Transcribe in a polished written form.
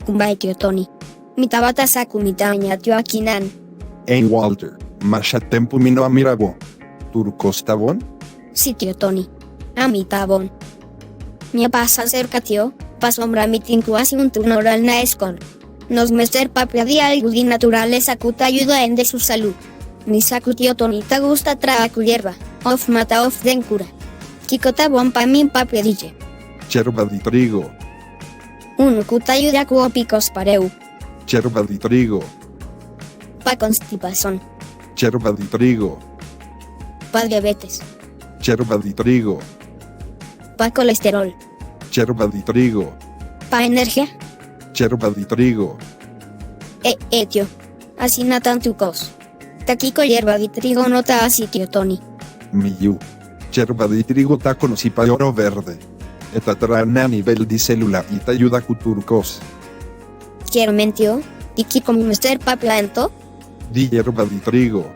kumbai tío Tony. Mitabata sakumitaña tío Akinan. Ein Walter, masha tempu mino amirabo. Turcos tabón? Sí tío Tony. Amitabon. Mi pasa cerca tío, pasombra mi tincuasi un turno oral naescon. Nos mester papia di algo di naturaleza cuta ayuda en de su salud. Mi saku tío Tony te gusta traer hierba, of mata of den cura. Kikota bon pa min papia dije. Cherba di trigo, Un cuta ayuda cuo picos pareu. cherba di trigo, Pa constipación, cherba di trigo, pa diabetes, cherba di trigo, pa colesterol, cherba di trigo, pa energía. cherba di trigo, Tío. Así no tanto cos. Taquico hierba de trigo no ta así tío Tony. miyu. Cherba di trigo ta conocipa de oro verde. Eta trana a nivel di célula y te ayuda a turcos. Quiero mentio. Y que como mester pa planto. Di hierba di trigo,